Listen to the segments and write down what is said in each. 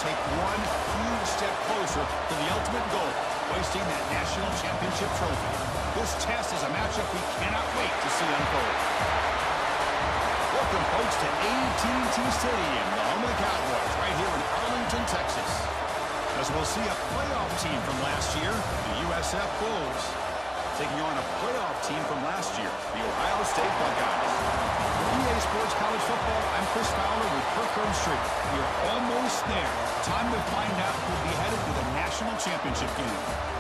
take one huge step closer to the ultimate goal, hoisting that national championship trophy. This test is a matchup we cannot wait to see unfold. Welcome, folks, to AT&T Stadium, the home of the Cowboys, right here in Arlington, Texas. As we'll see a playoff team from last year, the USF Bulls, taking on a playoff team from last year, the Ohio State Buckeyes. For EA Sports College Football, I'm Chris Fowler with Kirk Herbstreit. We are almost there. Time to find out who'll be headed to the national championship game.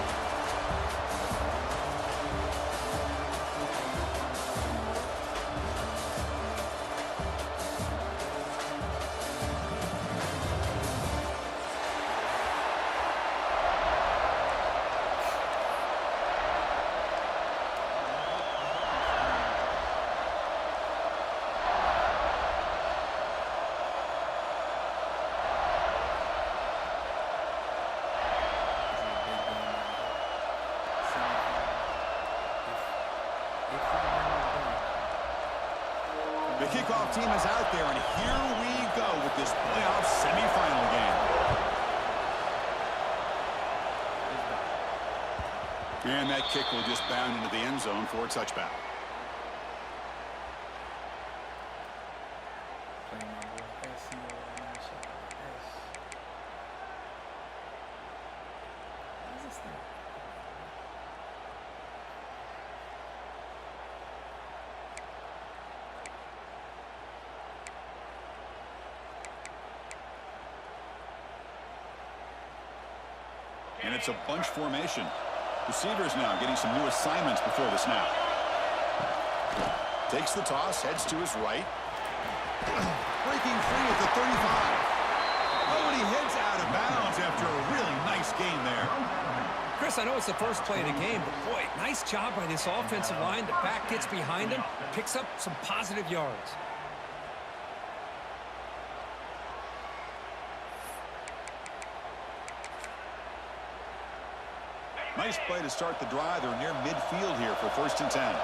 The kickoff team is out there, and here we go with this playoff semifinal game. And that kick will just bound into the end zone for a touchback. And it's a bunch formation. Receivers now getting some new assignments before the snap. Takes the toss, heads to his right. Breaking free at the 35. Oh, and he heads out of bounds after a really nice game there. Chris, I know it's the first play of the game, but boy, nice job by this offensive line. The back gets behind him, picks up some positive yards. Nice play to start the drive. They're near midfield here for 1st and 10.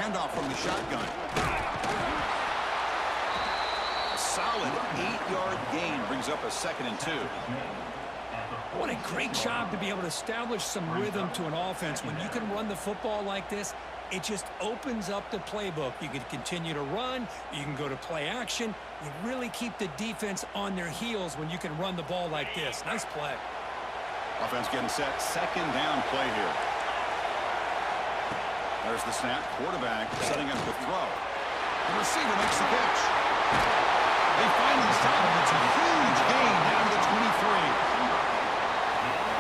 Handoff from the shotgun. A solid 8-yard gain brings up a 2nd and 2. What a great job to be able to establish some rhythm to an offense. When you can run the football like this, it just opens up the playbook. You can continue to run. You can go to play action. You really keep the defense on their heels when you can run the ball like this. Nice play. Offense getting set. 2nd down play here. There's the snap. Quarterback setting up the throw. The receiver makes the catch. They finally stop him. It's a huge gain down to the 23.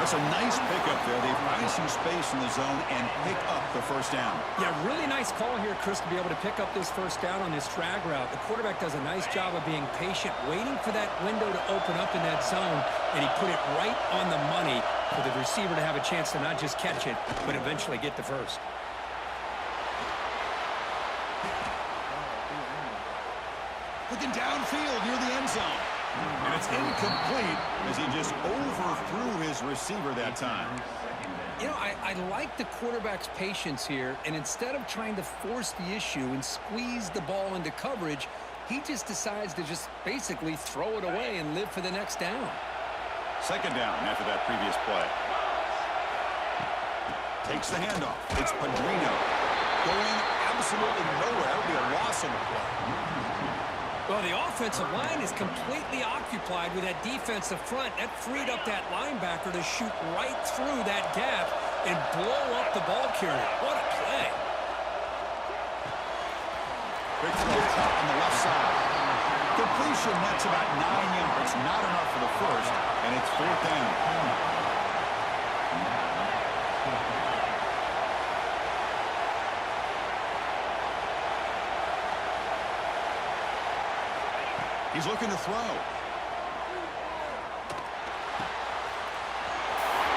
That's a nice pickup there. They find some space in the zone and pick up the 1st down. Yeah, really nice call here, Chris, to be able to pick up this 1st down on this drag route. The quarterback does a nice job of being patient, waiting for that window to open up in that zone, and he put it right on the money for the receiver to have a chance to not just catch it, but eventually get the 1st. Looking downfield near the end zone. And it's incomplete as he just overthrew his receiver that time. You know, I like the quarterback's patience here, and instead of trying to force the issue and squeeze the ball into coverage, he just decides to just basically throw it away and live for the next down. 2nd down after that previous play. Takes the handoff. It's Padrino going absolutely nowhere. It'll be a loss on the play. Well, the offensive line is completely occupied with that defensive front. That freed up that linebacker to shoot right through that gap and blow up the ball carrier. What a play. Big throw on the left side. Completion, that's about 9 yards. Not enough for the 1st, and it's 4th down. He's looking to throw.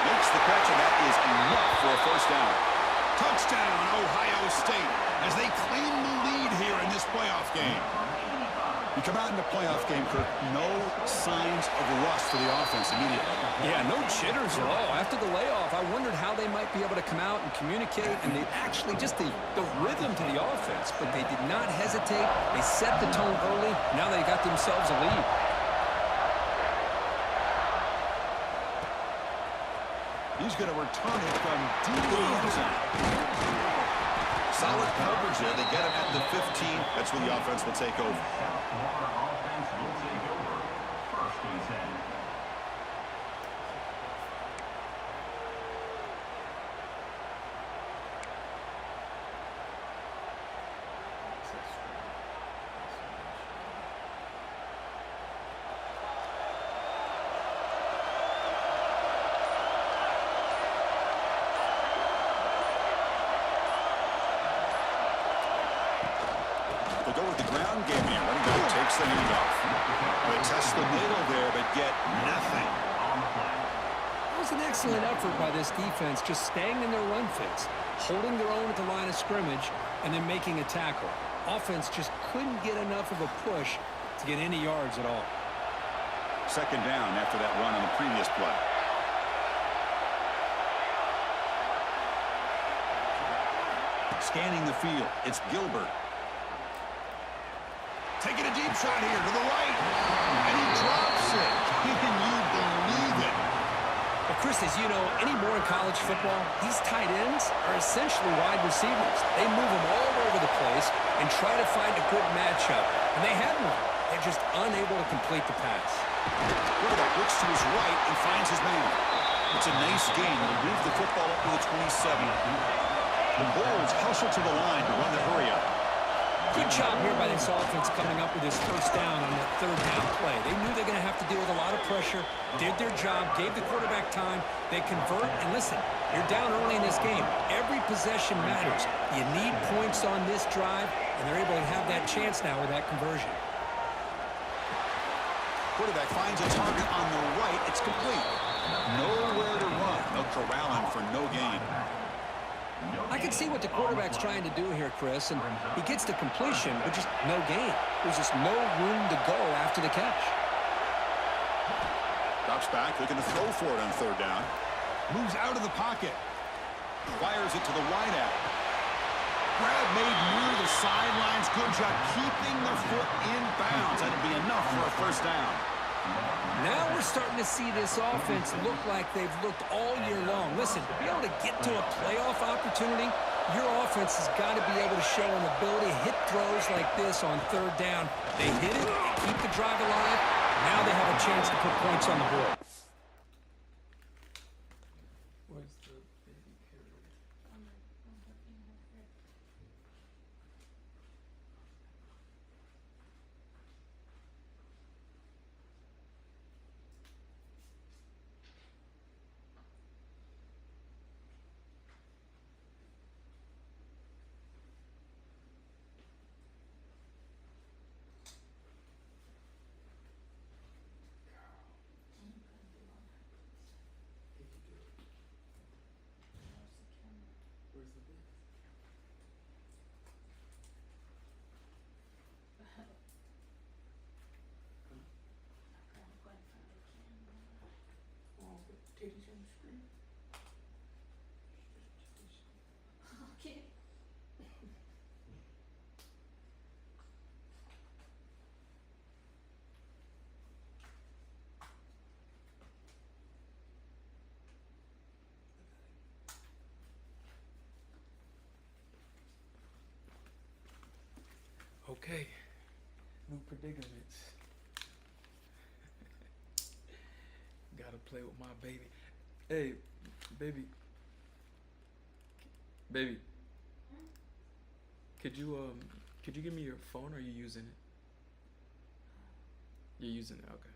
Makes the catch, and that is enough for a 1st down. Touchdown, Ohio State, as they claim the lead here in this playoff game. You come out in the playoff game, Kirk, no signs of rust for the offense immediately. Yeah, no jitters at all. After the layoff, I wondered how they might be able to come out and communicate, and they actually just the rhythm to the offense, but they did not hesitate. They set the tone early. Now they got themselves a lead. He's going to return it from deep in the end zone. Solid coverage there. They get him at the 15. That's where the offense will take over. Offense will take over. First and 10. They'll go with the ground game here. Running back takes the handoff. They test the middle there, but get nothing. It was an excellent effort by this defense, just staying in their run fits, holding their own at the line of scrimmage, and then making a tackle. Offense just couldn't get enough of a push to get any yards at all. Second down after that run on the previous play. Scanning the field, it's Gilbert. Taking a deep shot here to the right. And he drops it. Can you believe it? But Chris, as you know, anymore in college football, these tight ends are essentially wide receivers. They move them all over the place and try to find a good matchup. And they had one. They're just unable to complete the pass. Quarterback looks to his right and finds his man. It's a nice game. They move the football up to the 27. The Bulls hustle to the line to run the hurry-up. Good job here by this offense coming up with this first down on that third down play. They knew they were going to have to deal with a lot of pressure, did their job, gave the quarterback time. They convert, and listen, you're down early in this game. Every possession matters. You need points on this drive, and they're able to have that chance now with that conversion. Quarterback finds a target on the right. It's complete. Nowhere to run. They'll corral him for no gain. I can see what the quarterback's trying to do here, Chris, and he gets to completion, but just no gain. There's just no room to go after the catch. Drops back, looking to throw for it on third down. Moves out of the pocket. Fires it to the wideout. Grab made near the sidelines. Good job keeping the foot in bounds. That'll be enough for a first down. Now we're starting to see this offense look like they've looked all year long. Listen, to be able to get to a playoff opportunity, your offense has got to be able to show an ability to hit throws like this on third down. They hit it, they keep the drive alive. Now they have a chance to put points on the board. Okay, new predicaments. Gotta play with my baby. Hey, baby. Baby. Could you give me your phone, or are you using it? You're using it, okay.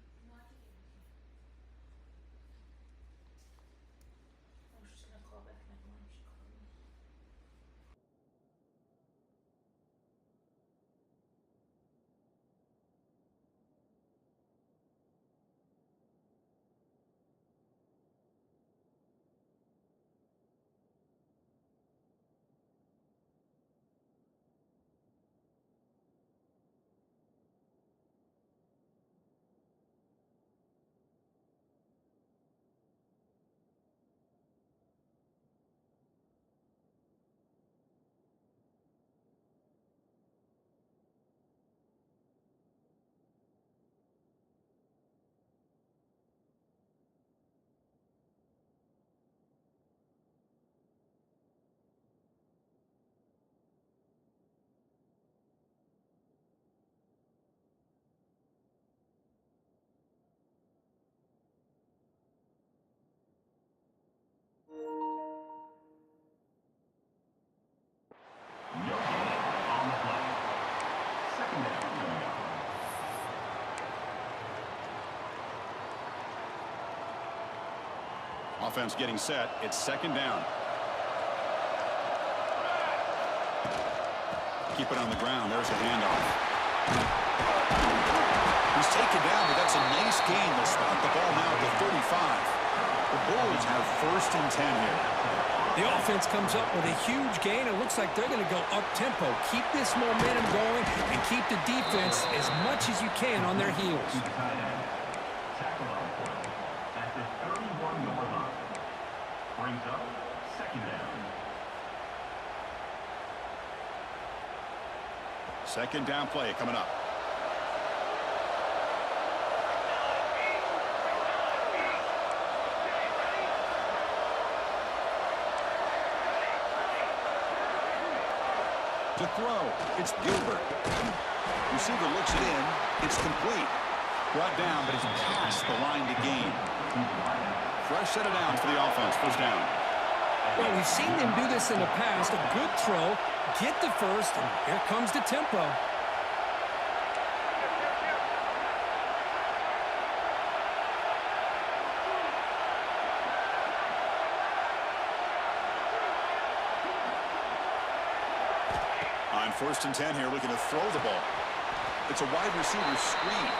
Offense getting set. It's second down. Keep it on the ground. There's a handoff. He's taken down, but that's a nice gain. They'll spot the ball now at the 35. The Bulls have first and 10 here. The offense comes up with a huge gain. It looks like they're going to go up-tempo. Keep this momentum going and keep the defense as much as you can on their heels. Tackle on play at the 31-yard line. Brings up second down. Second down play coming up. To throw, it's Gilbert. Receiver looks it in. It's complete. Brought down, but it's past the line to gain. Fresh set of downs for the offense. First down. Well, we've seen them do this in the past. A good throw, get the first, and here comes the tempo. On first and 10 here, looking to throw the ball. It's a wide receiver screen.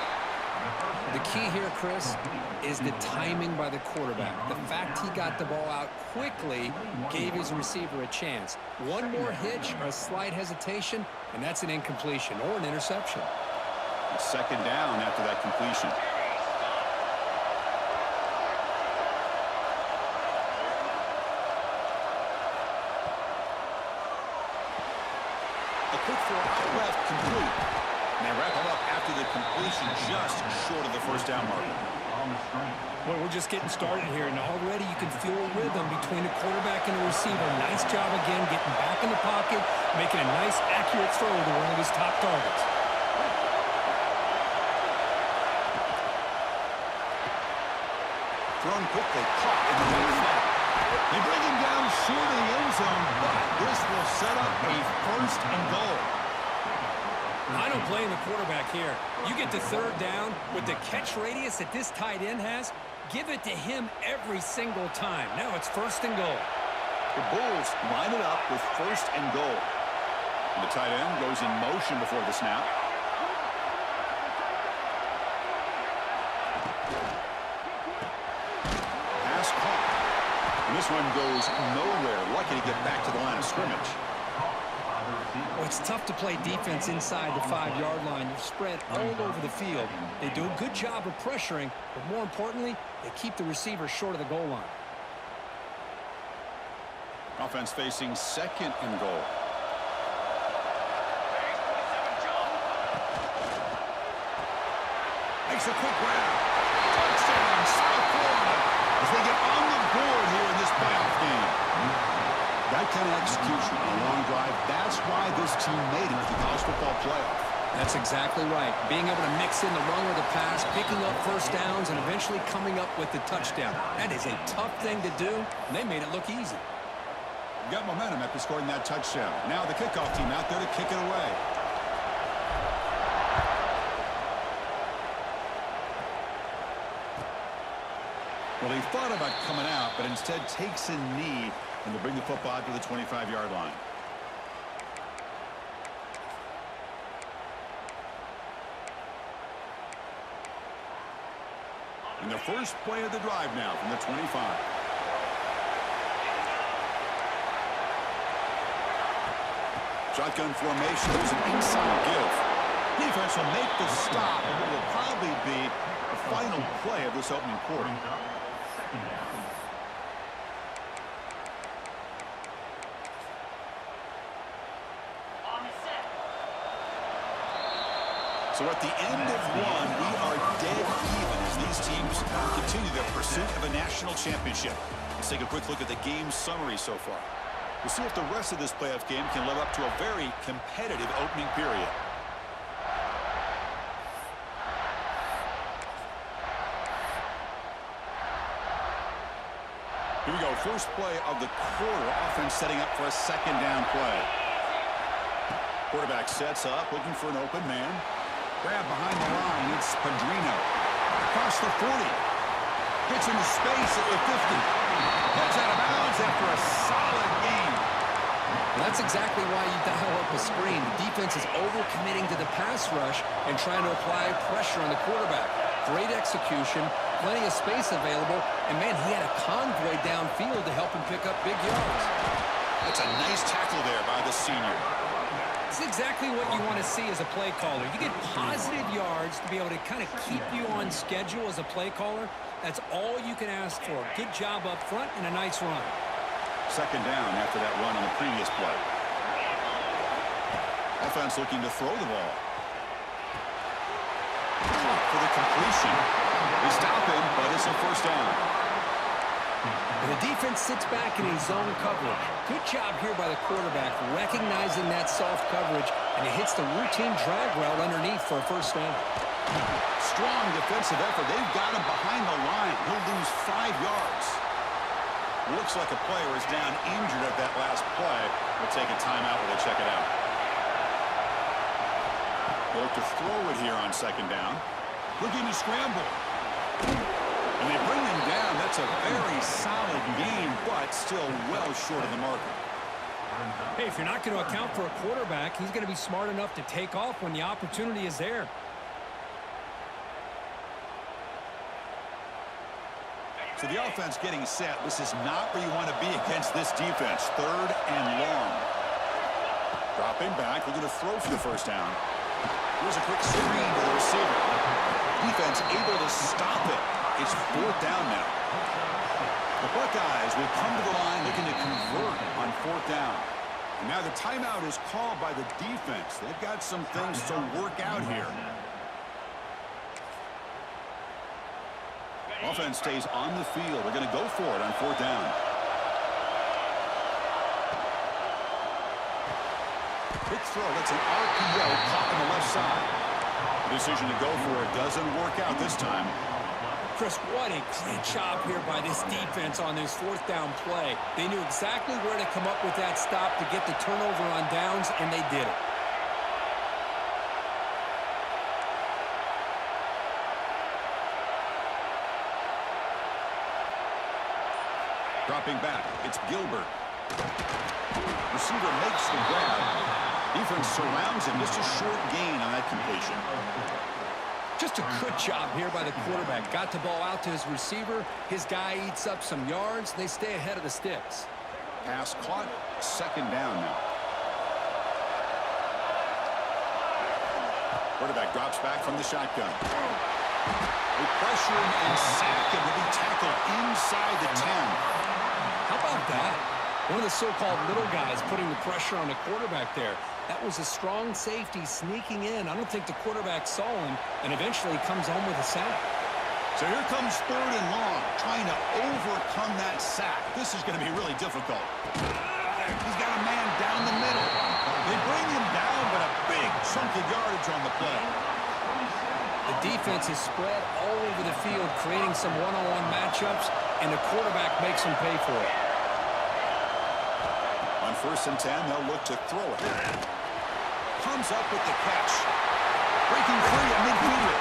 The key here, Chris, is the timing by the quarterback. The fact he got the ball out quickly gave his receiver a chance. One more hitch or a slight hesitation, and that's an incompletion or an interception. It's second down after that completion. A quick throw out left, complete. And they wrap him up after the completion, just short of the first down marker. Well, we're just getting started here, and already you can feel a rhythm between the quarterback and the receiver. Nice job again, getting back in the pocket, making a nice, accurate throw to one of his top targets. Thrown quickly, caught in the middle flat. They bring him down short of the end zone, but this will set up a first and goal. I don't blame the quarterback here. You get to third down with the catch radius that this tight end has, give it to him every single time. Now it's first and goal. The Bulls line it up with first and goal. And the tight end goes in motion before the snap. Pass caught. And this one goes nowhere. Lucky to get back to the line of scrimmage. Well, it's tough to play defense inside the 5-yard line. You're spread all over the field. They do a good job of pressuring, but more importantly, they keep the receiver short of the goal line. Offense facing second and goal. Makes a quick grab. Touchdown, South Florida, as they get on the board here in this playoff game. That kind of execution on a long drive, that's why this team made it to the college football playoff. That's exactly right. Being able to mix in the run or the pass, picking up first downs, and eventually coming up with the touchdown. That is a tough thing to do, and they made it look easy. Got momentum after scoring that touchdown. Now the kickoff team out there to kick it away. Well, he thought about coming out, but instead takes a knee and to bring the football to the 25-yard line. And the first play of the drive now from the 25. Shotgun formation. There's an inside give. Defense will make the stop, and it will probably be the final play of this opening quarter. So at the end of one, we are dead even as these teams continue their pursuit of a national championship. Let's take a quick look at the game summary so far. We'll see if the rest of this playoff game can live up to a very competitive opening period. Here we go, first play of the quarter. Offense setting up for a second down play. Quarterback sets up, looking for an open man. Grab behind the line, it's Padrino. Across the 40. Gets into space at the 50. Heads out of bounds after a solid game. Well, that's exactly why you dial up a screen. The defense is overcommitting to the pass rush and trying to apply pressure on the quarterback. Great execution, plenty of space available, and, man, he had a convoy downfield to help him pick up big yards. That's a nice tackle there by the senior. It's exactly what you want to see as a play caller. You get positive yards to be able to kind of keep you on schedule as a play caller. That's all you can ask for. Good job up front and a nice run. Second down after that run on the previous play. Offense looking to throw the ball. For the completion. They stop him, but it's a first down. And the defense sits back in his zone coverage. Good job here by the quarterback, recognizing that soft coverage, and he hits the routine drag route underneath for a first down. Strong defensive effort. They've got him behind the line. He'll lose 5 yards. Looks like a player is down injured at that last play. We'll take a timeout while they check it out. They look to throw it here on second down. Looking to scramble. And they bring him down. That's a very solid game, but still well short of the marker. Hey, if you're not going to account for a quarterback, he's going to be smart enough to take off when the opportunity is there. So the offense getting set. This is not where you want to be against this defense. Third and long. Dropping back. Looking to throw for the first down. Here's a quick screen to the receiver. Defense able to stop it. It's fourth down now. The Buckeyes will come to the line looking to convert on fourth down. And now the timeout is called by the defense. They've got some things to work out here. Offense stays on the field. They're going to go for it on fourth down. Quick throw. That's an RPO caught on the left side. The decision to go for it doesn't work out this time. Chris, what a great job here by this defense on this fourth down play. They knew exactly where to come up with that stop to get the turnover on downs, and they did it. Dropping back, it's Gilbert. Receiver makes the grab. Defense surrounds him. Just a short gain on that completion. Just a good job here by the quarterback. Got the ball out to his receiver. His guy eats up some yards. They stay ahead of the sticks. Pass caught. Second down now. Quarterback drops back from the shotgun. They pressure him and sack him. He'll be tackled inside the 10. How about that? One of the so-called little guys putting the pressure on the quarterback there. That was a strong safety sneaking in. I don't think the quarterback saw him, and eventually comes home with a sack. So here comes third and long, trying to overcome that sack. This is going to be really difficult. He's got a man down the middle. They bring him down, but a big chunk of yardage on the play. The defense is spread all over the field, creating some one-on-one matchups, and the quarterback makes them pay for it. On first and 10, they'll look to throw it. Comes up with the catch. Breaking free at midfield.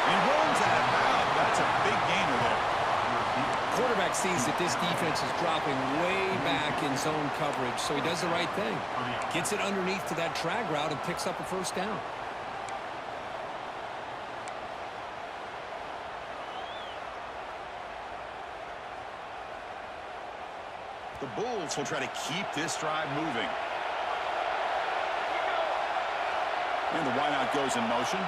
And rolls out of bounds. That's a big gainer there. Quarterback sees that this defense is dropping way back in zone coverage, so he does the right thing. Gets it underneath to that drag route and picks up a first down. The Bulls will try to keep this drive moving. And the wideout goes in motion.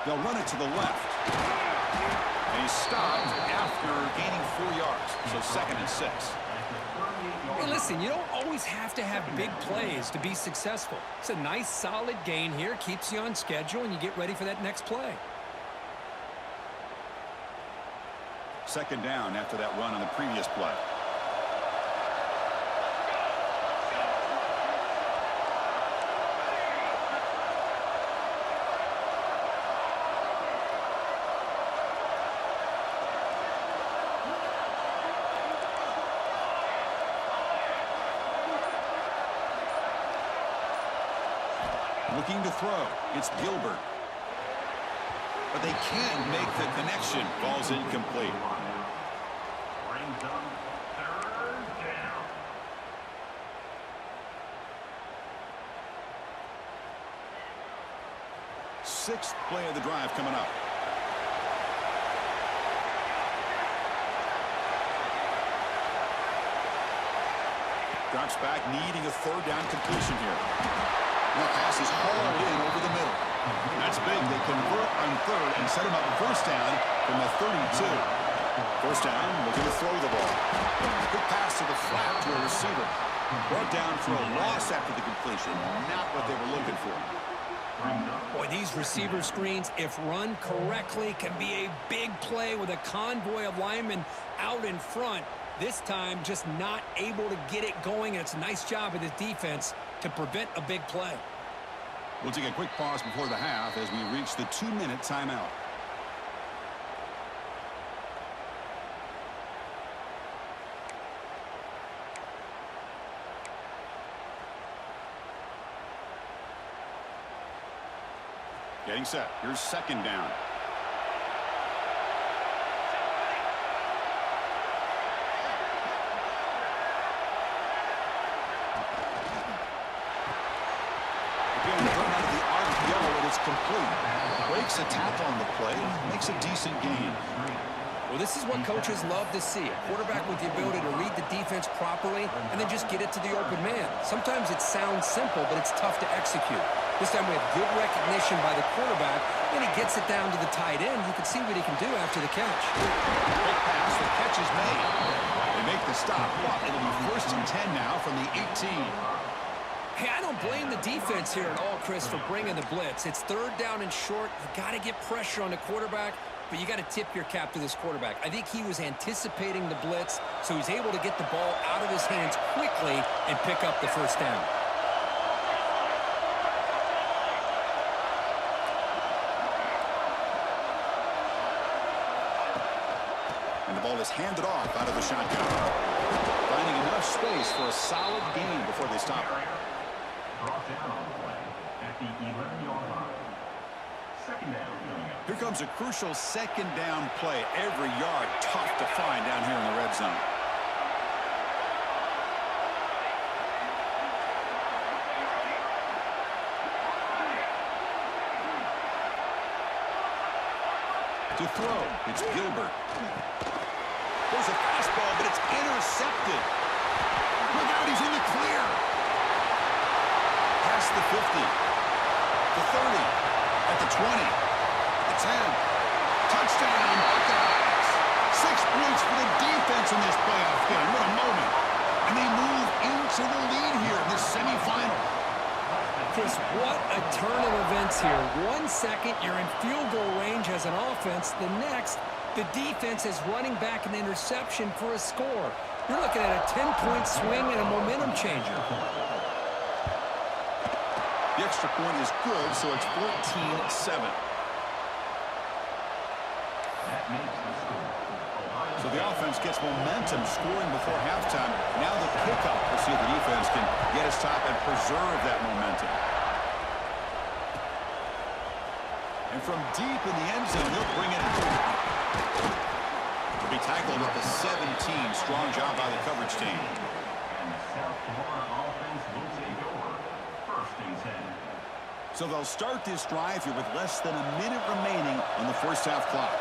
They'll run it to the left. And he's stopped after gaining 4 yards. So second and 6. Hey, listen, you don't always have to have big plays to be successful. It's a nice, solid gain here. Keeps you on schedule, and you get ready for that next play. Second down after that run on the previous play. Looking to throw. It's Gilbert. but they can't make the connection. Ball's incomplete. Brings up third down. Sixth play of the drive coming up. Drops back, needing a third down completion here. And the pass is hauled in over the middle. That's big. They convert on third and set him up first down from the 32. First down, looking to throw the ball. Good pass to the flat to a receiver. Brought down for a loss after the completion. Not what they were looking for. Boy, these receiver screens, if run correctly, can be a big play with a convoy of linemen out in front. This time, just not able to get it going. And it's a nice job of the defense to prevent a big play. We'll take a quick pause before the half as we reach the 2-minute timeout. Getting set. Here's second down. Again, thrown out of the RPO, and it's complete. Breaks a tackle on the play, makes a decent gain. Well, this is what coaches love to see. A quarterback with the ability to read the defense properly and then just get it to the open man. Sometimes it sounds simple, but it's tough to execute. This time we have good recognition by the quarterback, and he gets it down to the tight end. You can see what he can do after the catch. Quick pass, the catch is made. They make the stop, but it'll be first and 10 now from the 18. Hey, I don't blame the defense here at all, Chris, for bringing the blitz. It's third down and short. You've got to get pressure on the quarterback, but you got to tip your cap to this quarterback. I think he was anticipating the blitz, so he's able to get the ball out of his hands quickly and pick up the first down. And the ball is handed off out of the shotgun. Finding enough space for a solid gain before they stop. Brought down on the play at the 11-yard line. Second down coming up. Here comes a crucial second down play. Every yard tough to find down here in the red zone. To throw, it's Gilbert. There's a fastball, but it's intercepted. Look out, he's in the clear. Past the 50, the 30, at the 20, the 10. Touchdown, Buckeyes. 6 points for the defense in this playoff game. What a moment. And they move into the lead here in this semifinal. Chris, what a turn of events here. 1 second, you're in field goal range as an offense. The next, the defense is running back an interception for a score. You're looking at a 10-point swing and a momentum changer. The extra point is good, so it's 14-7. So the offense gets momentum scoring before halftime. Now the pickup. We'll see if the defense can get a stop and preserve that momentum. And from deep in the end zone, they'll bring it out. They'll be tackled at the 17. Strong job by the coverage team. And the South Florida offense will take over. First and 10. So they'll start this drive here with less than a minute remaining on the first half clock.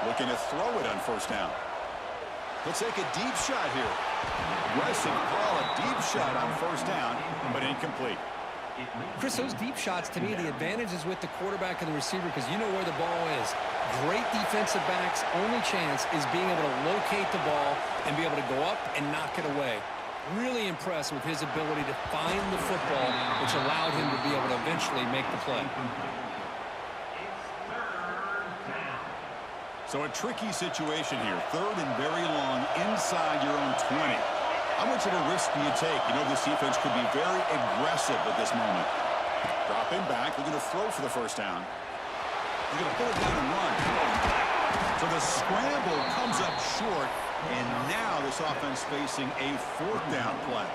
Looking to throw it on first down. He'll take a deep shot here. Aggressive call, a deep shot on first down, but incomplete. Chris, those deep shots, to me, the advantage is with the quarterback and the receiver because you know where the ball is. Great defensive backs, only chance is being able to locate the ball and be able to go up and knock it away. Really impressed with his ability to find the football, which allowed him to be able to eventually make the play. So a tricky situation here. Third and very long inside your own 20. How much of a risk do you take? You know this defense could be very aggressive at this moment. Dropping back. They're going to throw for the first down. They're going to pull it down and run. So the scramble comes up short. And now this offense facing a fourth down play.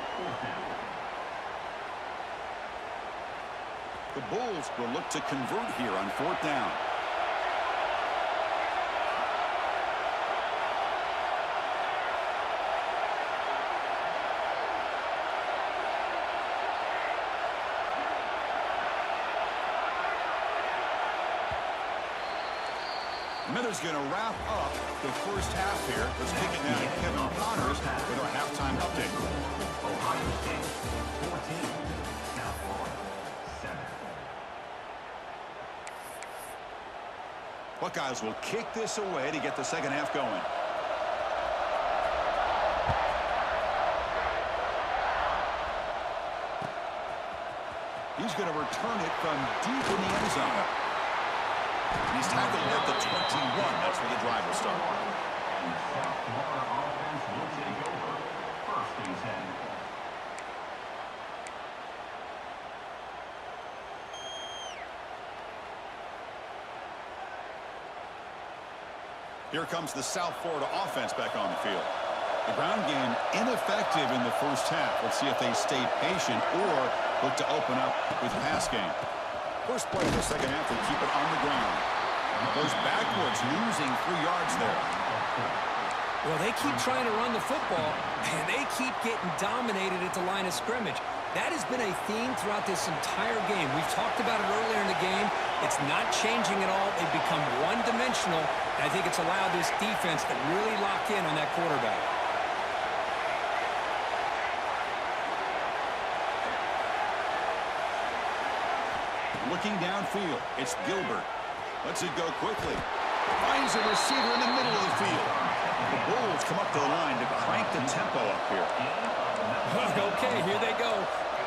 The Bulls will look to convert here on 4th down. Miller's going to wrap up the first half here. Let's kick it now to Kevin Connors with our halftime update. Ohio State 14, South Florida 7. Buckeyes will kick this away to get the second half going. He's going to return it from deep in the end zone. He's tackled at the 21. That's where the drive will start. And the South Florida offense will take over. 1st and 10. Here comes the South Florida offense back on the field. The ground game ineffective in the first half. Let's see if they stay patient or look to open up with a pass game. First play of the second half, they keep it on the ground. Goes backwards, losing 3 yards there. Well, they keep trying to run the football, and they keep getting dominated at the line of scrimmage. That has been a theme throughout this entire game. We've talked about it earlier in the game. It's not changing at all. They've become one-dimensional, and I think it's allowed this defense to really lock in on that quarterback. Looking downfield, it's Gilbert. Lets it go quickly. Finds a receiver in the middle of the field. The Bulls come up to the line to crank the tempo up here. Okay, here they go.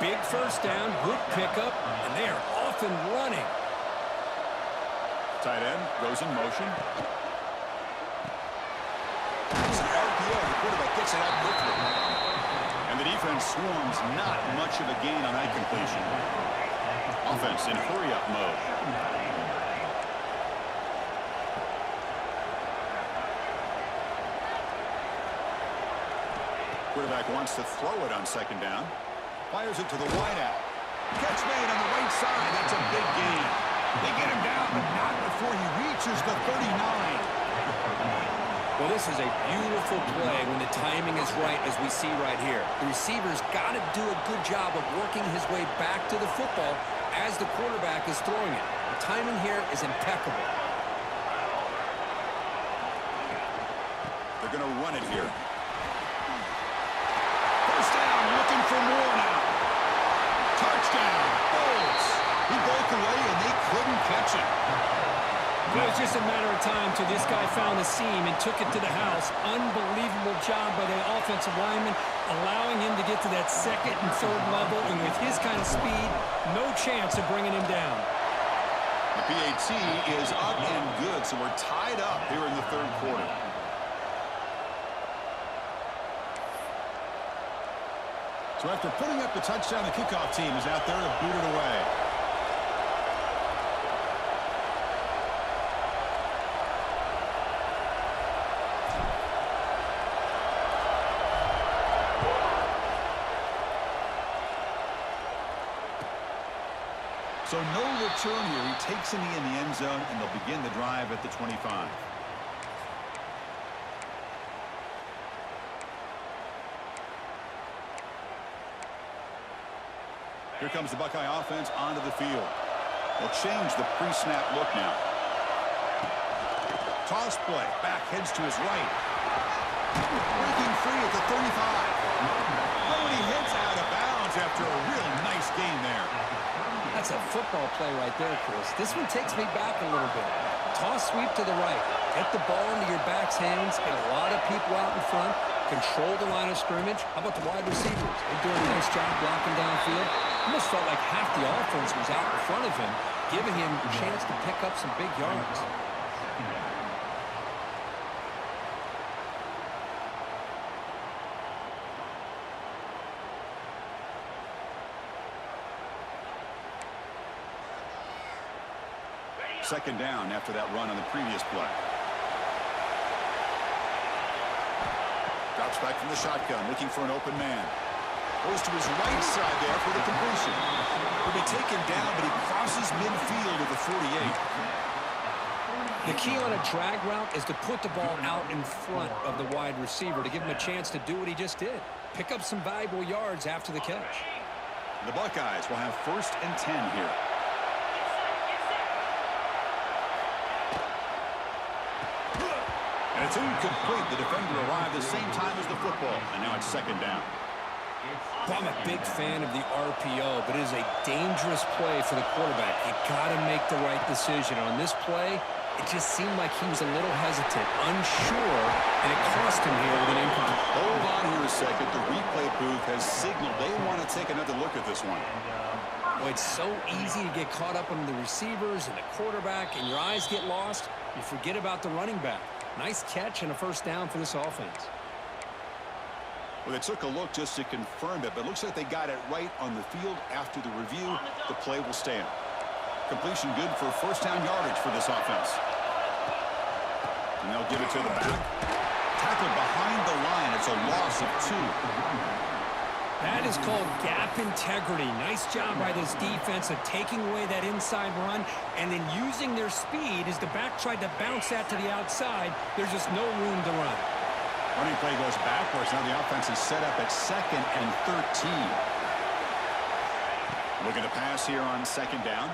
Big first down, good pickup, and they are off and running. Tight end goes in motion. It's an RPO. The quarterback gets it out quickly. And the defense swarms not much of a gain on that completion. Offense in hurry-up mode. Quarterback wants to throw it on 2nd down. Fires it to the wideout. Catch made on the right side. That's a big gain. They get him down, but not before he reaches the 39. Well, this is a beautiful play when the timing is right, as we see right here. The receiver's got to do a good job of working his way back to the football as the quarterback is throwing it. The timing here is impeccable. They're going to run it here. First down, looking for more now. Touchdown, Bulls. He broke away, and they couldn't catch it. It was just a matter of time till this guy found the seam and took it to the house. Unbelievable job by the offensive lineman, allowing him to get to that 2nd and 3rd level, and with his kind of speed, no chance of bringing him down. The PAT is up and good, so we're tied up here in the 3rd quarter. So after putting up the touchdown, the kickoff team is out there to boot it away. So no return here. He takes in the end zone, and they'll begin the drive at the 25. Here comes the Buckeye offense onto the field. They'll change the pre-snap look now. Toss play. Back heads to his right. Breaking free at the 35. Oh, and he heads out of bounds after a real nice gain there. That's a football play right there, Chris. This one takes me back a little bit. Toss sweep to the right. Get the ball into your back's hands. Get a lot of people out in front. Control the line of scrimmage. How about the wide receivers? They're doing a nice job blocking downfield. Almost felt like half the offense was out in front of him, giving him a chance to pick up some big yards. Second down after that run on the previous play. Drops back from the shotgun, looking for an open man. Goes to his right side there for the completion. He'll be taken down, but he crosses midfield at the 48. The key on a drag route is to put the ball out in front of the wide receiver to give him a chance to do what he just did. Pick up some valuable yards after the catch. The Buckeyes will have 1st and 10 here. And it's incomplete. The defender arrived the same time as the football, and now it's 2nd down. Well, I'm a big fan of the RPO, but it is a dangerous play for the quarterback. You got to make the right decision. On this play, it just seemed like he was a little hesitant, unsure, and it cost him here with an incomplete. Hold on here a second. The replay booth has signaled they want to take another look at this one. Well, it's so easy to get caught up on the receivers and the quarterback, and your eyes get lost. You forget about the running back. Nice catch and a 1st down for this offense. Well, they took a look just to confirm it, but it looks like they got it right on the field. After the review, the play will stand. Completion good for 1st down yardage for this offense. And they'll give it to the back. Tackled behind the line. It's a loss of 2. That is called gap integrity. Nice job by this defense of taking away that inside run and then using their speed as the back tried to bounce that to the outside. There's just no room to run. Running play goes backwards. Now the offense is set up at 2nd and 13. Looking to pass here on 2nd down.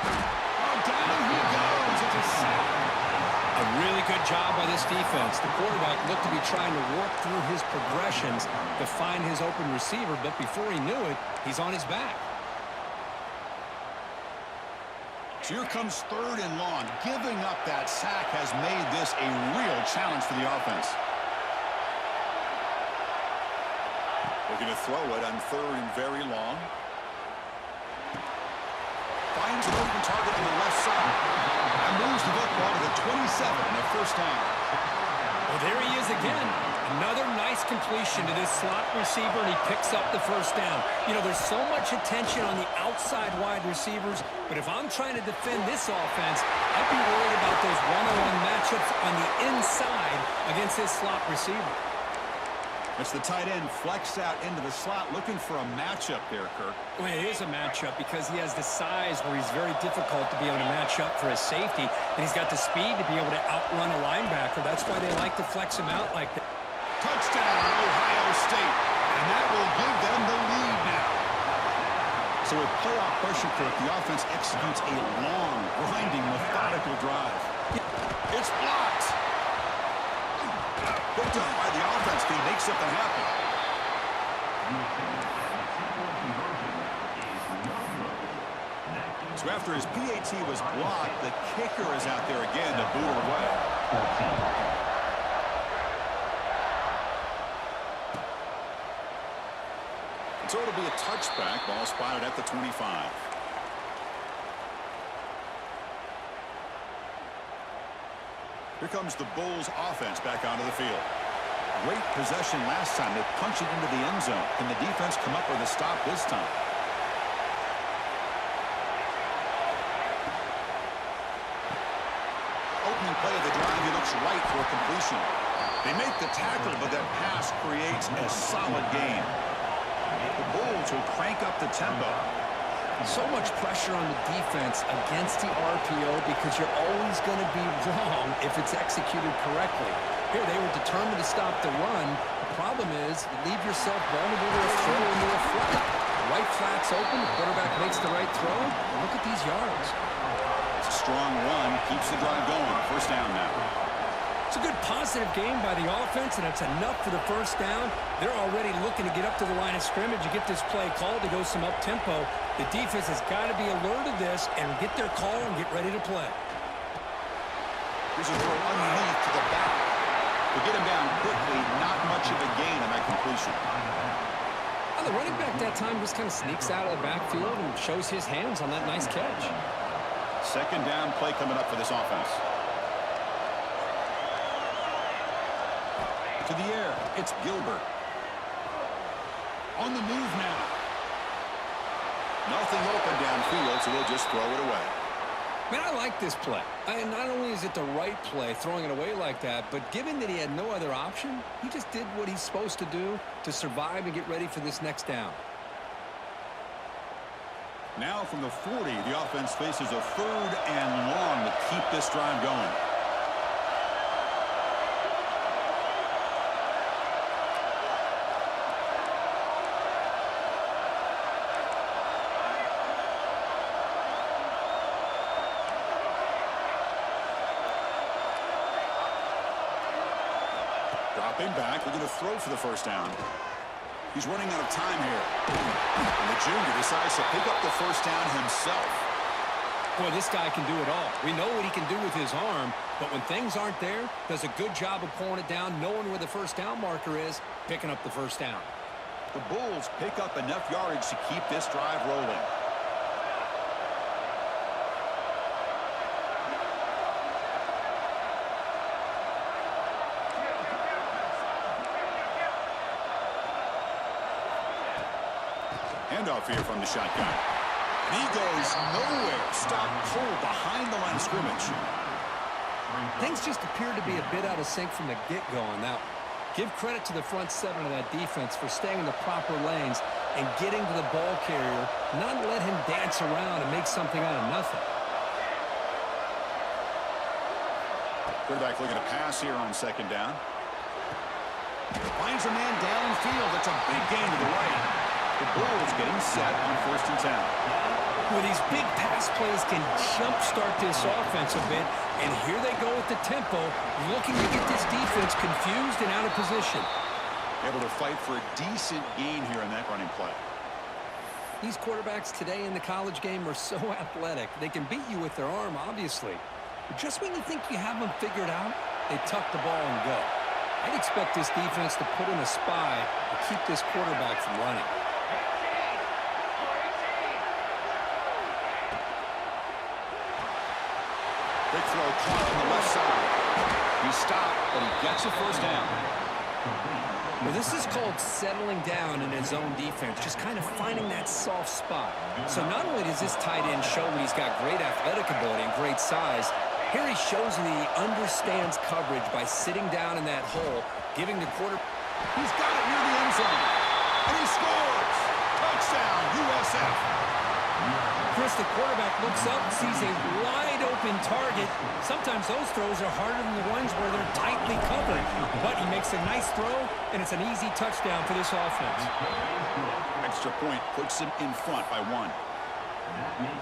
Oh, down he goes. It's a sack. A really good job by this defense. The quarterback looked to be trying to work through his progressions to find his open receiver, but before he knew it, he's on his back. So here comes 3rd and long. Giving up that sack has made this a real challenge for the offense. Looking to throw it on 3rd and very long. Finds an open target on the left side. And moves the football to the 27 and a 1st down. Well, there he is again. Another nice completion to this slot receiver, and he picks up the 1st down. You know, there's so much attention on the outside wide receivers, but if I'm trying to defend this offense, I'd be worried about those one-on-one matchups on the inside against this slot receiver. It's the tight end flexed out into the slot, looking for a matchup there, Kirk. Well, it is a matchup because he has the size where he's very difficult to be able to match up for his safety, and he's got the speed to be able to outrun a linebacker. That's why they like to flex him out like that. Touchdown, Ohio State, and that will give them the lead now. So with playoff pressure, Kirk, the offense executes a long, grinding, methodical drive. It's blocked. Picked up by the offense. Can he make something happen? So after his PAT was blocked, the kicker is out there again to boot it away. So it'll be a touchback. Ball spotted at the 25. Here comes the Bulls offense back onto the field. Great possession last time. They punched it into the end zone. Can the defense come up with a stop this time? Opening play of the drive, he looks right for a completion. They make the tackle, but that pass creates a solid gain. The Bulls will crank up the tempo. So much pressure on the defense against the RPO because you're always going to be wrong if it's executed correctly. Here, they were determined to stop the run. The problem is you leave yourself vulnerable to a throw into a flat. Right flat's open, the quarterback makes the right throw. Look at these yards. It's a strong run, keeps the drive going. 1st down now. It's a good positive game by the offense, and it's enough for the 1st down. They're already looking to get up to the line of scrimmage and get this play called to go some up-tempo. The defense has got to be alert of this and get their call and get ready to play. Here's a throw underneath to the back. To get him down quickly, not much of a gain on that completion. Well, the running back that time just kind of sneaks out of the backfield and shows his hands on that nice catch. 2nd down play coming up for this offense. To the air, it's Gilbert. On the move now. Nothing open downfield, so they'll just throw it away. Man, I like this play. And not only is it the right play, throwing it away like that, but given that he had no other option, he just did what he's supposed to do to survive and get ready for this next down. Now from the 40, the offense faces a 3rd and long to keep this drive going. Dropping back, we're going to throw for the first down. He's running out of time here. And the junior decides to pick up the first down himself. Boy, this guy can do it all. We know what he can do with his arm, but when things aren't there, does a good job of pulling it down, knowing where the first down marker is, picking up the first down. The Bulls pick up enough yardage to keep this drive rolling. Handoff here from the shotgun. And he goes nowhere. Stop cold behind the line of scrimmage. Things just appear to be a bit out of sync from the get-go on that one. Give credit to the front 7 of that defense for staying in the proper lanes and getting to the ball carrier, not let him dance around and make something out of nothing. Quarterback looking to pass here on 2nd down. Finds a man downfield. It's a big gain to the right. The Bulls getting set on 1st and 10. Well, these big pass plays can jumpstart this offense a bit, and here they go with the tempo, looking to get this defense confused and out of position. Able to fight for a decent gain here in that running play. These quarterbacks today in the college game are so athletic. They can beat you with their arm, obviously. But just when you think you have them figured out, they tuck the ball and go. I'd expect this defense to put in a spy to keep this quarterback from running. Big throw caught on the left side. He stopped, but he gets a first down. Well, this is called settling down in his own defense, just kind of finding that soft spot. So not only does this tight end show that he's got great athletic ability and great size, here he shows that he understands coverage by sitting down in that hole, giving the quarter. He's got it near the end zone. And he scores! Touchdown, USF! Chris, the quarterback looks up, sees a wide-open target. Sometimes those throws are harder than the ones where they're tightly covered. But he makes a nice throw, and it's an easy touchdown for this offense. Extra point puts him in front by 1.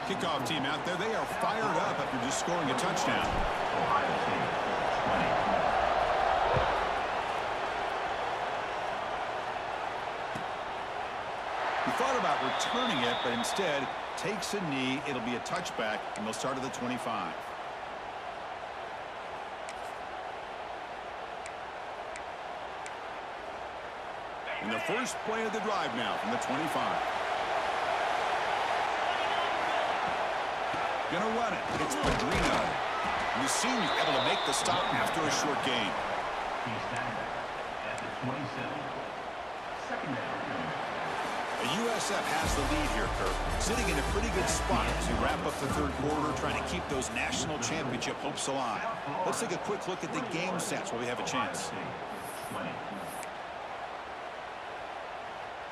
Kickoff team out there, they are fired up after just scoring a touchdown. He thought about returning it, but instead takes a knee. It'll be a touchback, and they'll start at the 25. And the first play of the drive now from the 25. Gonna run it. It's Padrino. And the senior able to make the stop after a short gain. He's down at the 27. 2nd down. USF has the lead here, Kirk. Sitting in a pretty good spot as we wrap up the 3rd quarter, trying to keep those national championship hopes alive. Let's take a quick look at the game stats while we have a chance.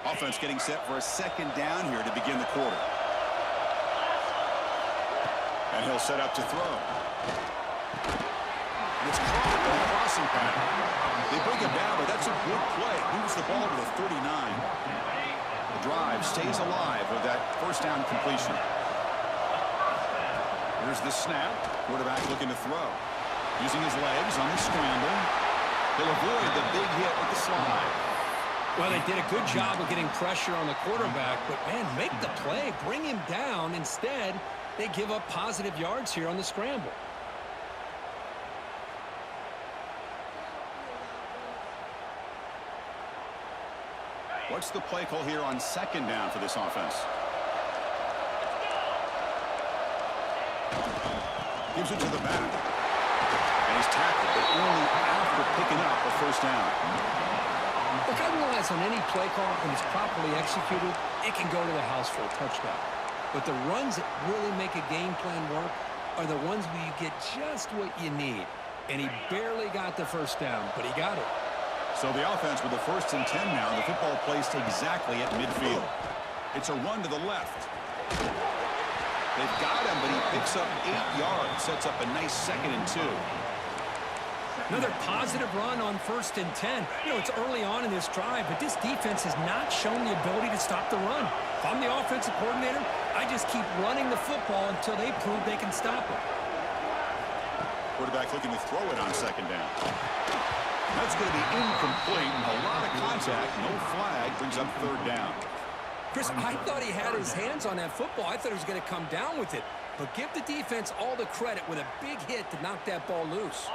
Offense getting set for a 2nd down here to begin the quarter. And he'll set up to throw. And it's caught at the crossing pattern. They bring him down, but that's a good play. Moves the ball to the 39. The drive stays alive with that first down completion. Here's the snap. Quarterback looking to throw. Using his legs on the scramble. He'll avoid the big hit with the slide. Well, they did a good job of getting pressure on the quarterback, but, man, make the play. Bring him down. Instead, they give up positive yards here on the scramble. What's the play call here on 2nd down for this offense? Gives it to the back. And he's tackled, but only after picking up a first down. Look, I realize on any play call, when it's properly executed, it can go to the house for a touchdown. But the runs that really make a game plan work, are the ones where you get just what you need. And he barely got the first down, but he got it. So the offense with the 1st and 10 now. The football placed exactly at midfield. It's a run to the left. They've got him, but he picks up 8 yards. Sets up a nice 2nd and 2. Another positive run on 1st and 10. You know, it's early on in this drive, but this defense has not shown the ability to stop the run. If I'm the offensive coordinator, I just keep running the football until they prove they can stop it. Quarterback looking to throw it on 2nd down. That's going to be incomplete. A lot of contact. No flag. Brings up 3rd down. Chris, I thought he had his hands on that football. I thought he was going to come down with it. But give the defense all the credit with a big hit to knock that ball loose.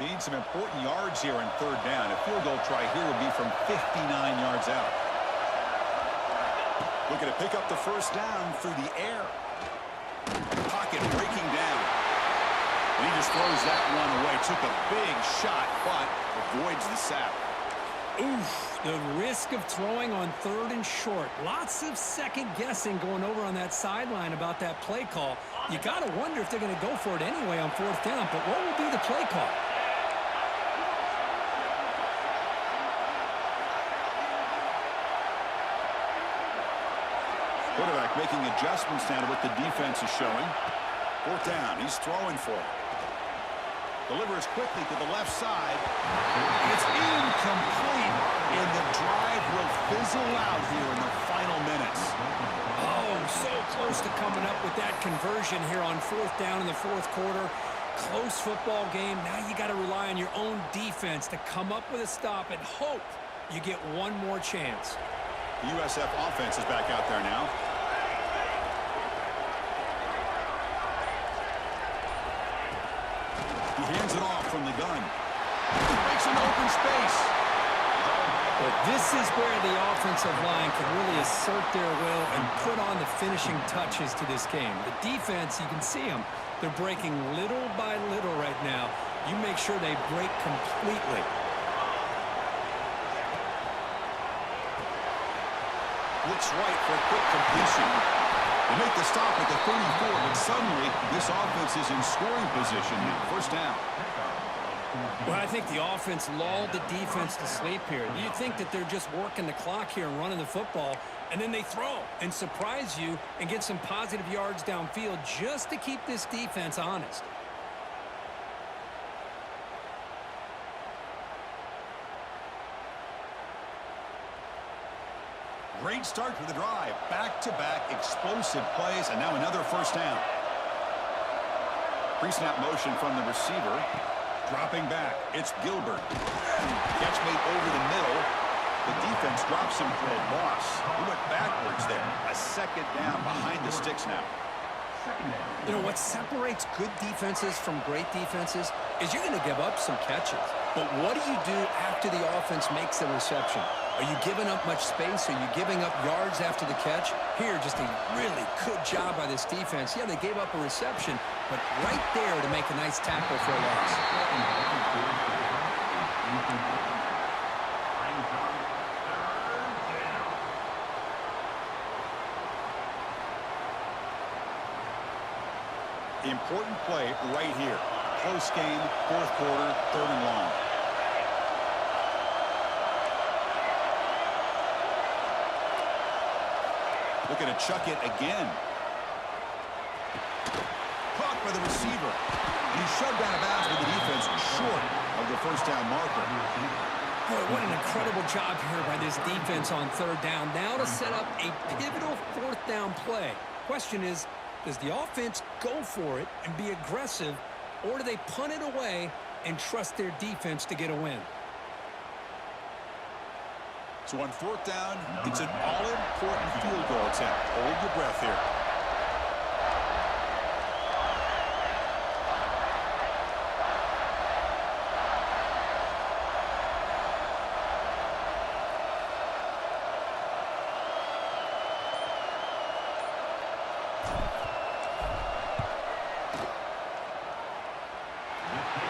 Need some important yards here in 3rd down. A field goal try here would be from 59 yards out. Looking to pick up the 1st down through the air. Pocket breaking down. And he just throws that one away. Took a big shot, but avoids the sack. Oof, the risk of throwing on 3rd and short. Lots of second guessing going over on that sideline about that play call. You got to wonder if they're going to go for it anyway on 4th down, but what will be the play call? Quarterback making adjustments now to what the defense is showing. 4th down. He's throwing for it. Delivers quickly to the left side. It's incomplete. And the drive will fizzle out here in the final minutes. Oh, so close to coming up with that conversion here on 4th down in the 4th quarter. Close football game. Now you got to rely on your own defense to come up with a stop and hope you get one more chance. The USF offense is back out there now. He hands it off from the gun. He makes an open space. But this is where the offensive line can really assert their will and put on the finishing touches to this game. The defense, you can see them. They're breaking little by little right now. You make sure they break completely. Looks right for a quick completion. They make the stop at the 34, but suddenly this offense is in scoring position now. 1st down. Well, I think the offense lulled the defense to sleep here. You think that they're just working the clock here and running the football, and then they throw and surprise you and get some positive yards downfield just to keep this defense honest. Great start to the drive. Back-to-back explosive plays, and now another 1st down. Pre-snap motion from the receiver. Dropping back. It's Gilbert. Catch made over the middle. The defense drops him for a loss. He went backwards there. A 2nd down behind the sticks now. You know, what separates good defenses from great defenses is you're going to give up some catches. But what do you do after the offense makes the reception? Are you giving up much space? Are you giving up yards after the catch? Here, just a really good job by this defense. Yeah, they gave up a reception, but right there to make a nice tackle for a loss. Important play right here. Close game, 4th quarter, 3rd and long. Looking to chuck it again. Caught by the receiver. And he's shoved out of bounds with the defense short of the 1st down marker. Boy, what an incredible job here by this defense on 3rd down. Now to set up a pivotal 4th down play. Question is, does the offense go for it and be aggressive, or do they punt it away and trust their defense to get a win? So on 4th down, it's an all-important field goal attempt. Hold your breath here.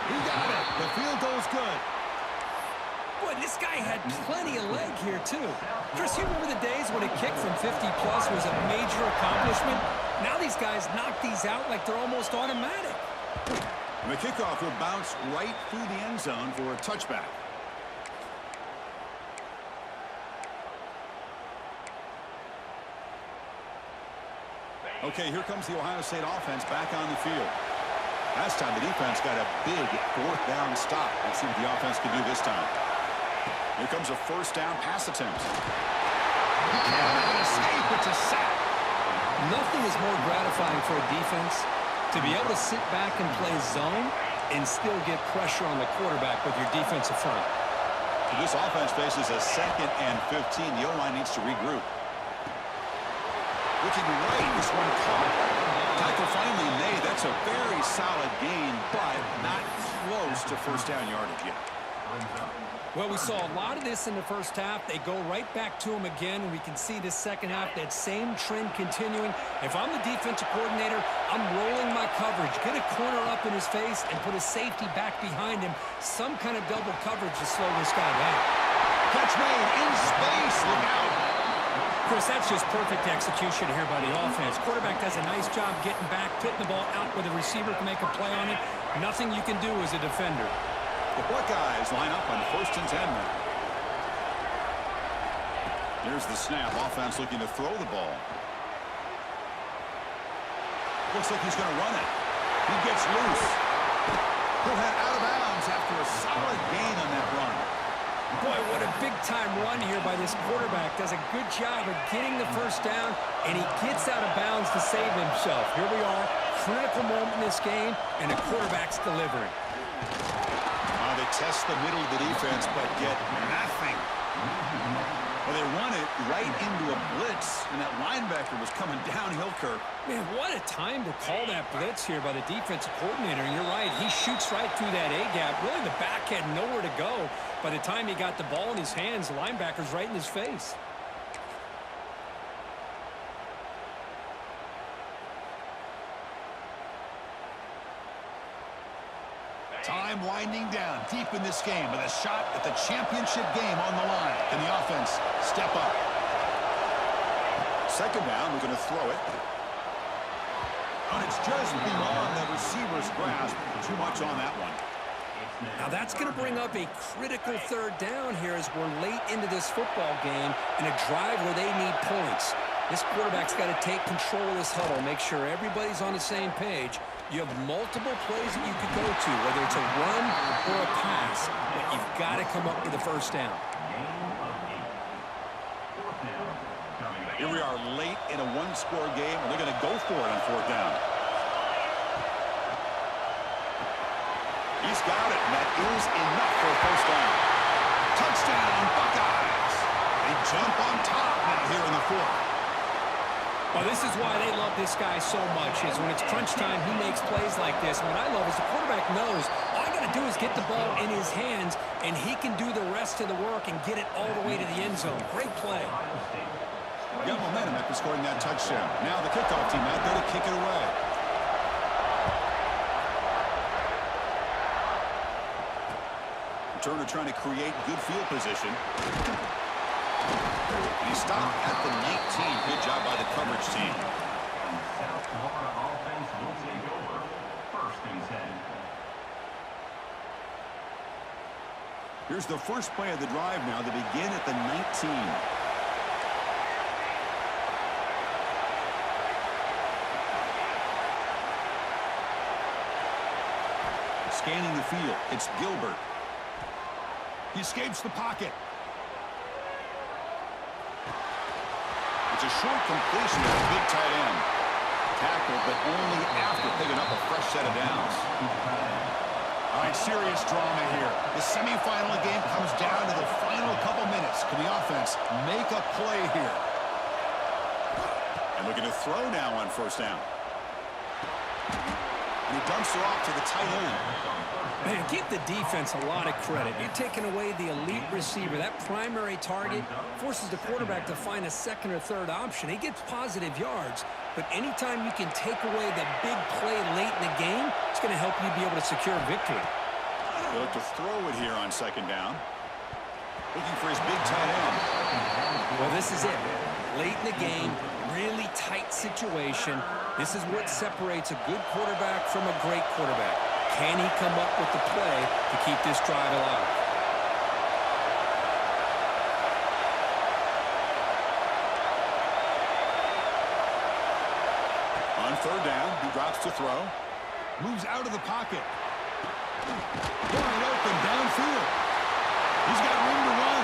He got it. The field goal's good. Boy, this guy had plenty of leg here, too. Chris, you remember the days when a kick from 50-plus was a major accomplishment? Now these guys knock these out like they're almost automatic. And the kickoff will bounce right through the end zone for a touchback. Okay, here comes the Ohio State offense back on the field. Last time the defense got a big fourth down stop. Let's see what the offense can do this time. Here comes a first down pass attempt. He can't escape. It's a sack. Nothing is more gratifying for a defense to be able to sit back and play zone and still get pressure on the quarterback with your defensive front. So this offense faces a 2nd and 15. The O-line needs to regroup. Looking right, this one caught. Tackle finally made. That's a very solid gain, but not close to first down yardage yet. Well, we saw a lot of this in the first half. They go right back to him again, and we can see the second half, that same trend continuing. If I'm the defensive coordinator, I'm rolling my coverage. Get a corner up in his face and put a safety back behind him. Some kind of double coverage to slow this guy down. Catch made in space. Look out. Chris, that's just perfect execution here by the offense. Quarterback does a nice job getting back, putting the ball out where the receiver can make a play on it. Nothing you can do as a defender. The Buckeyes line up on 1st and 10 now. Here's the snap. Offense looking to throw the ball. Looks like he's going to run it. He gets loose. He'll head out of bounds after a solid gain on that run. Boy, what a big-time run here by this quarterback. Does a good job of getting the first down, and he gets out of bounds to save himself. Here we are, critical moment in this game, and the quarterback's delivering. They test the middle of the defense, but get nothing. Well, they run it right into a blitz, and that linebacker was coming downhill, Kirk. Man, what a time to call that blitz here by the defensive coordinator. And you're right, he shoots right through that A-gap. Really, the back had nowhere to go. By the time he got the ball in his hands, the linebacker's right in his face. Time winding down deep in this game with a shot at the championship game on the line. Can the offense step up? 2nd down, we're going to throw it. And it's just beyond the receiver's grasp. Too much on that one. Now that's going to bring up a critical 3rd down here as we're late into this football game in a drive where they need points. This quarterback's got to take control of this huddle, make sure everybody's on the same page. You have multiple plays that you could go to, whether it's a run or a pass, but you've got to come up with the first down. Here we are late in a 1-score game, and they're going to go for it on 4th down. He's got it, and that is enough for a first down. Touchdown, Buckeyes. They jump on top now here in the 4th. Well, this is why they love this guy so much, is when it's crunch time, he makes plays like this. And what I love is the quarterback knows all I got to do is get the ball in his hands, and he can do the rest of the work and get it all the way to the end zone. Great play. Got momentum after scoring that touchdown. Now the kickoff team out there to kick it away. Turner trying to create good field position. He stopped at the 19. Good job by the coverage team. South Florida offense will take over 1st and 10. Here's the first play of the drive now to begin at the 19. Scanning the field, it's Gilbert. He escapes the pocket. It's a short completion to the big tight end. Tackled, but only after picking up a fresh set of downs. All right, serious drama here. The semifinal game comes down to the final couple minutes. Can the offense make a play here? And looking to throw now on 1st down. And he dumps her off to the tight end. Man, give the defense a lot of credit. You're taking away the elite receiver. That primary target forces the quarterback to find a 2nd or 3rd option. He gets positive yards, but anytime you can take away the big play late in the game, it's going to help you be able to secure a victory. They'll look to throw it here on 2nd down. Looking for his big tight end. Well, this is it. late in the game, really tight situation. This is what separates a good quarterback from a great quarterback. Can he come up with the play to keep this drive alive? On third down, he drops to throw. Moves out of the pocket. Wide open downfield. He's got room to run.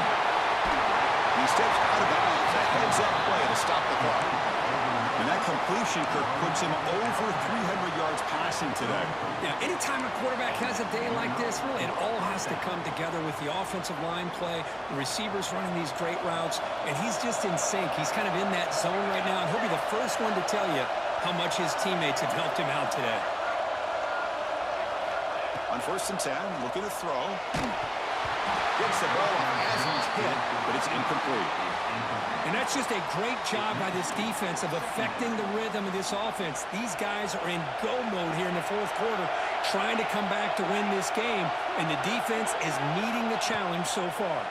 He steps out of bounds. A heads-up play to stop the clock. And that completion, Kirk, puts him over 300 yards passing today. Yeah, anytime a quarterback has a day like this, really, it all has to come together with the offensive line play, the receivers running these great routes, and he's just in sync. He's kind of in that zone right now, and he'll be the first one to tell you how much his teammates have helped him out today. On 1st and 10, looking to throw. Gets the ball as he's hit, but it's incomplete. And that's just a great job by this defense of affecting the rhythm of this offense. These guys are in go mode here in the fourth quarter, trying to come back to win this game, and the defense is meeting the challenge so far.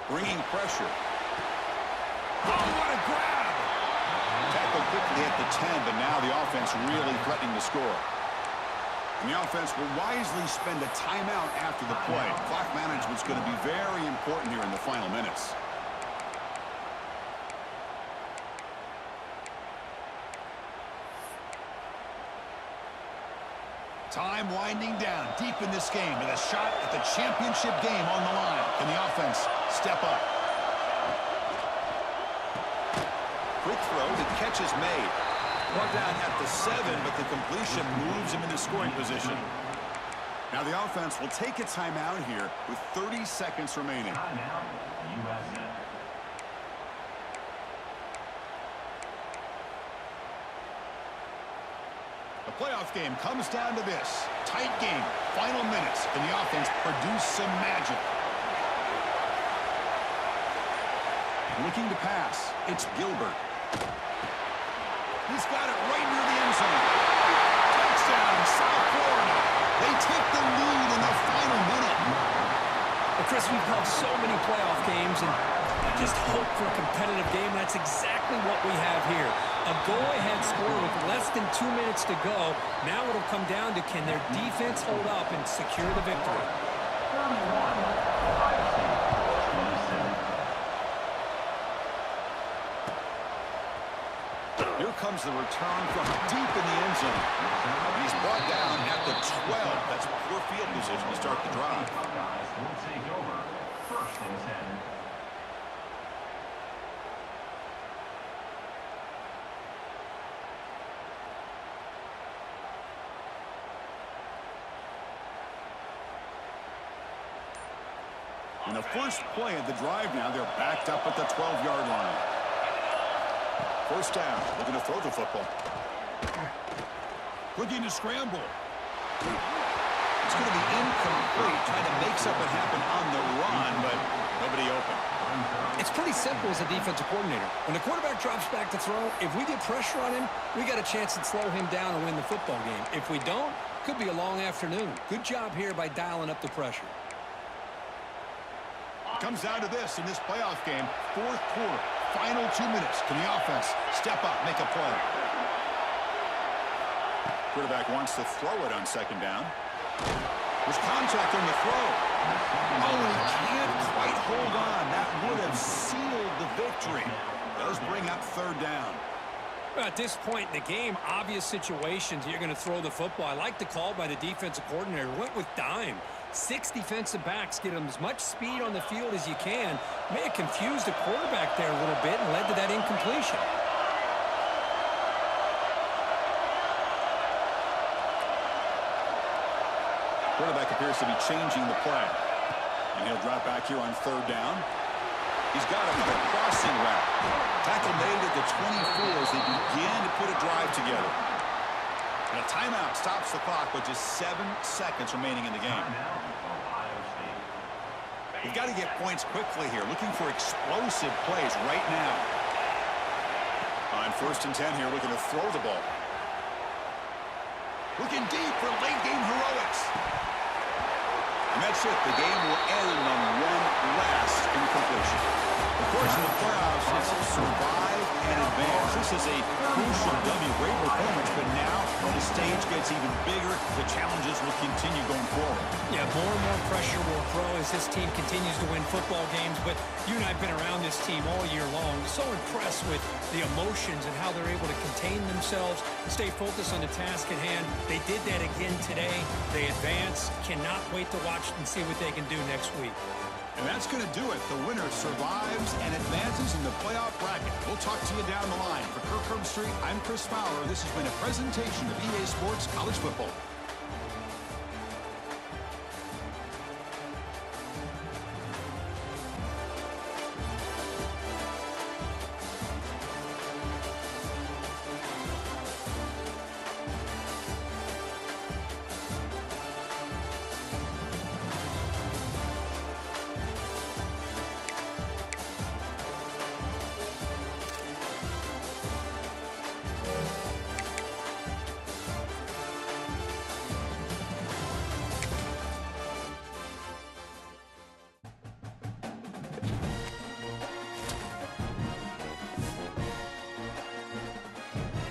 Bringing pressure. Oh, what a grab! Tackled quickly at the 10, but now the offense really threatening to score. And the offense will wisely spend a timeout after the play. Clock management's going to be very important here in the final minutes. Time winding down deep in this game with a shot at the championship game on the line. Can the offense step up? Quick throw, the catch is made. Brought down at the 7, but the completion moves him into scoring position. Now the offense will take a timeout here with 30 seconds remaining. Timeout, USA. The playoff game comes down to this. Tight game, final minutes. Can the offense produce some magic? Looking to pass, it's Gilbert. He's got it right near the end zone. Touchdown, South Florida. They take the lead in the final minute. Well, Chris, we've held so many playoff games and just hope for a competitive game. That's exactly what we have here. A go-ahead score with less than 2 minutes to go. Now it'll come down to can their defense hold up and secure the victory. 27. Here comes the return from deep in the end zone. He's brought down at the 12. That's poor field position to start the drive. Buckeyes will take over. 1st and 10. In the first play of the drive now, they're backed up at the 12-yard line. 1st down, looking to throw the football. Looking to scramble. It's going to be incomplete, trying to make something happen on the run, but nobody open. It's pretty simple as a defensive coordinator. When the quarterback drops back to throw, if we get pressure on him, we got a chance to slow him down and win the football game. If we don't, could be a long afternoon. Good job here by dialing up the pressure. Comes down to this in this playoff game, 4th quarter, final 2 minutes. Can the offense step up, make a play? Quarterback wants to throw it on 2nd down. There's contact on the throw. Oh, he can't quite hold on. That would have sealed the victory. Does bring up 3rd down. Well, at this point in the game, obvious situations, you're going to throw the football. I like the call by the defensive coordinator. Went with dime. 6 defensive backs, get them as much speed on the field as you can. May have confused the quarterback there a little bit and led to that incompletion. Quarterback appears to be changing the play. And he'll drop back here on 3rd down. He's got it with a crossing route. Tackle made at the 24 as they begin to put a drive together. And a timeout stops the clock with just 7 seconds remaining in the game. We've got to get points quickly here. Looking for explosive plays right now. On 1st and 10 here, looking to throw the ball. Looking deep for late game heroics. And that's it. The game will end on one last incompletion. Of course, is a crucial W. Great performance, but now the stage gets even bigger. The challenges will continue going forward. Yeah, more and more pressure will grow as this team continues to win football games. But you and I have been around this team all year long. So impressed with the emotions and how they're able to contain themselves, stay focused on the task at hand. They did that again today. They advance. Cannot wait to watch and see what they can do next week. And that's going to do it. The winner survives and advances in the playoff bracket. We'll talk to you down the line. For Kirk Herbstreit, I'm Chris Fowler. This has been a presentation of EA Sports College Football.